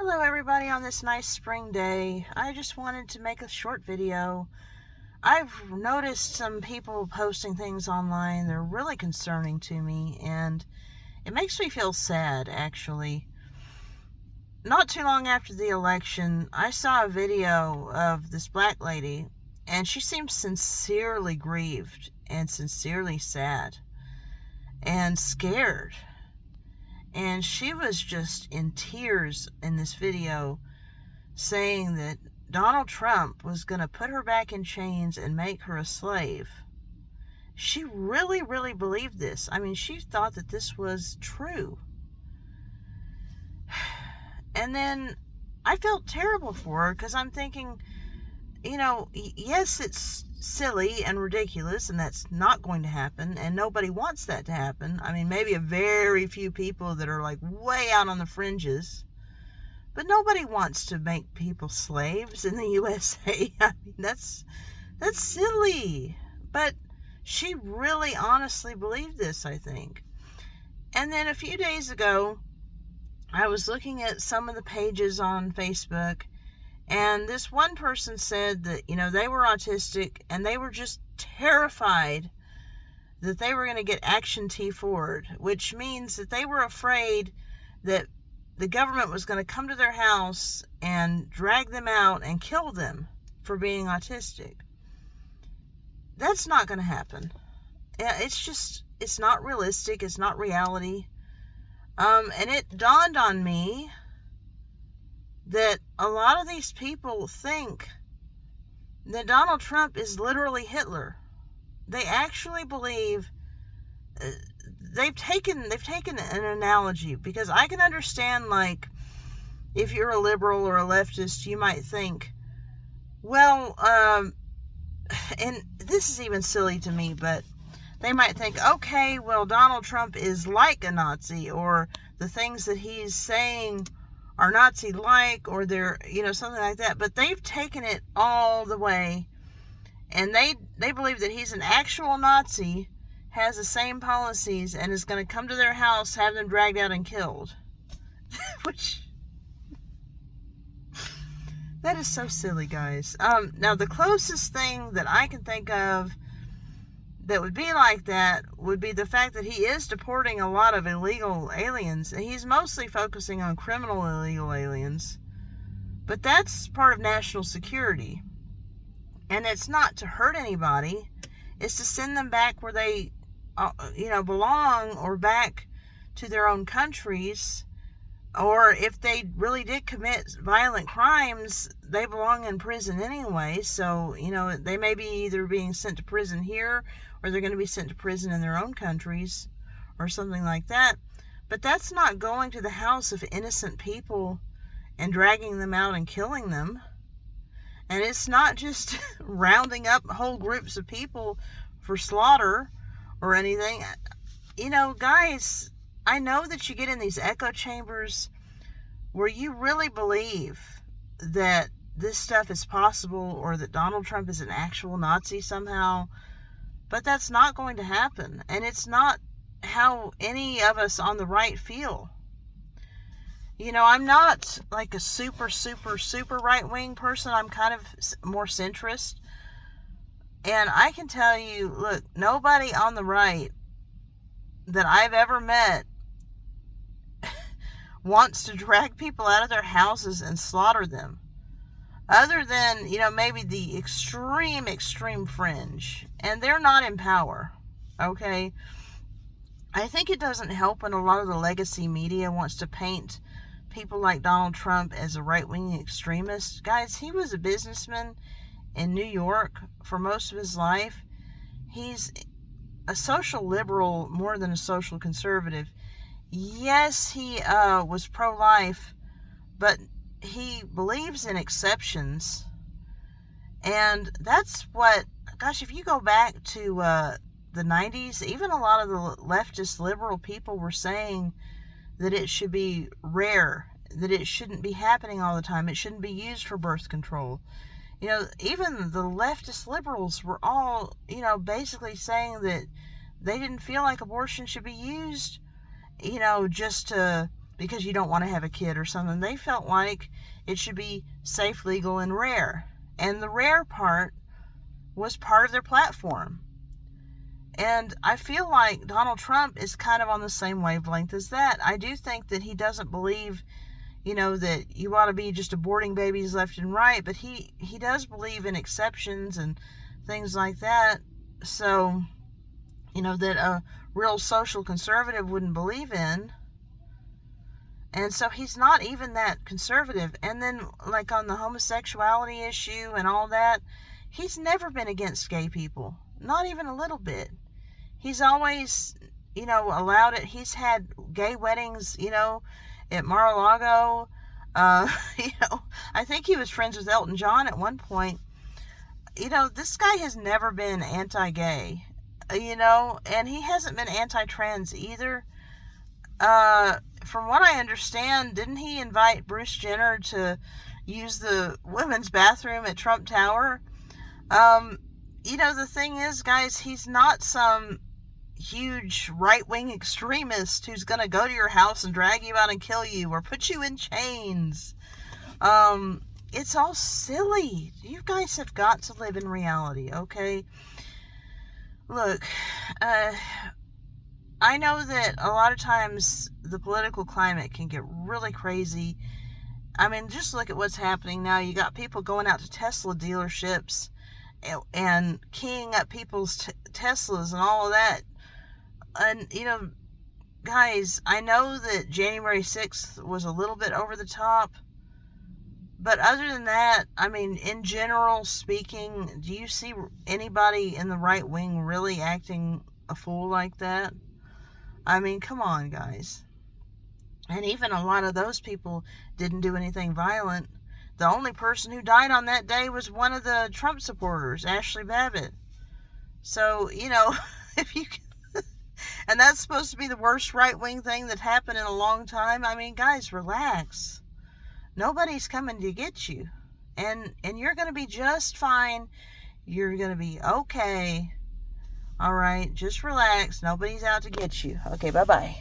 Hello everybody on this nice spring day. I just wanted to make a short video. I've noticed some people posting things online. They're really concerning to me and it makes me feel sad actually. Not too long after the election, I saw a video of this black lady and she seemed sincerely grieved and sincerely sad and scared. And she was just in tears in this video saying that Donald Trump was going to put her back in chains and make her a slave. She really, really believed this. I mean, she thought that this was true. And then I felt terrible for her because I'm thinking, yes, it's silly and ridiculous and that's not going to happen and nobody wants that to happen. I mean, maybe a very few people that are like way out on the fringes, but nobody wants to make people slaves in the USA. I mean, that's silly. But she really honestly believed this, I think. And then a few days ago, I was looking at some of the pages on Facebook, and this one person said that, they were autistic and they were just terrified that they were going to get Action T forward, which means that they were afraid that the government was going to come to their house and drag them out and kill them for being autistic. That's not going to happen. It's not realistic. It's not reality. And it dawned on me that a lot of these people think that Donald Trump is literally Hitler. They actually believe they've taken an analogy, because I can understand, like, if you're a liberal or a leftist, you might think, well, and this is even silly to me, but they might think, okay, well, Donald Trump is like a Nazi, or the things that he's saying are Nazi-like, or they're, something like that. But they've taken it all the way, and they believe that he's an actual Nazi, has the same policies, and is going to come to their house, have them dragged out and killed. Which, that is so silly, guys. Now, the closest thing that I can think of that would be like that would be the fact that he is deporting a lot of illegal aliens. He's mostly focusing on criminal illegal aliens, but that's part of national security. And it's not to hurt anybody. It's to send them back where they, belong, or back to their own countries. Or if they really did commit violent crimes, they belong in prison anyway. So, they may be either being sent to prison here, or they're going to be sent to prison in their own countries, or something like that. But that's not going to the house of innocent people and dragging them out and killing them. And it's not just rounding up whole groups of people for slaughter or anything. Guys, I know that you get in these echo chambers where you really believe that this stuff is possible, or that Donald Trump is an actual Nazi somehow, but that's not going to happen. And it's not how any of us on the right feel. I'm not like a super, super, super right-wing person. I'm kind of more centrist. And I can tell you, look, nobody on the right that I've ever met wants to drag people out of their houses and slaughter them. Other than, maybe the extreme fringe. And they're not in power. Okay? I think it doesn't help when a lot of the legacy media wants to paint people like Donald Trump as a right-wing extremist. Guys, he was a businessman in New York for most of his life. He's a social liberal more than a social conservative. Yes, he was pro-life, but he believes in exceptions. And that's what, gosh, if you go back to the 90s, even a lot of the leftist liberal people were saying that it should be rare, that it shouldn't be happening all the time, it shouldn't be used for birth control. Even the leftist liberals were all, basically saying that they didn't feel like abortion should be used, just to because you don't want to have a kid or something. They felt like it should be safe, legal, and rare. And the rare part was part of their platform. And I feel like Donald Trump is kind of on the same wavelength as that. I do think that he doesn't believe, that you ought to be just aborting babies left and right, but he does believe in exceptions and things like that. So, that a real social conservative wouldn't believe in. And so he's not even that conservative. And then, like, on the homosexuality issue and all that, he's never been against gay people. Not even a little bit. He's always, allowed it. He's had gay weddings, at Mar-a-Lago. I think he was friends with Elton John at one point. This guy has never been anti-gay, and he hasn't been anti-trans either. From what I understand, didn't he invite Bruce Jenner to use the women's bathroom at Trump Tower? The thing is, guys, he's not some huge right-wing extremist who's going to go to your house and drag you out and kill you or put you in chains. It's all silly. You guys have got to live in reality, okay? Look, I know that a lot of times the political climate can get really crazy. I mean, just look at what's happening now. You got people going out to Tesla dealerships and keying up people's Teslas and all of that. And, guys, I know that January 6th was a little bit over the top. But other than that, I mean, in general speaking, do you see anybody in the right wing really acting a fool like that? I mean, come on, guys. And even a lot of those people didn't do anything violent. The only person who died on that day was one of the Trump supporters, Ashley Babbitt. So, if you can, and that's supposed to be the worst right-wing thing that happened in a long time. I mean, guys, relax. Nobody's coming to get you. And you're going to be just fine. You're going to be okay. All right, just relax. Nobody's out to get you. Okay, bye-bye.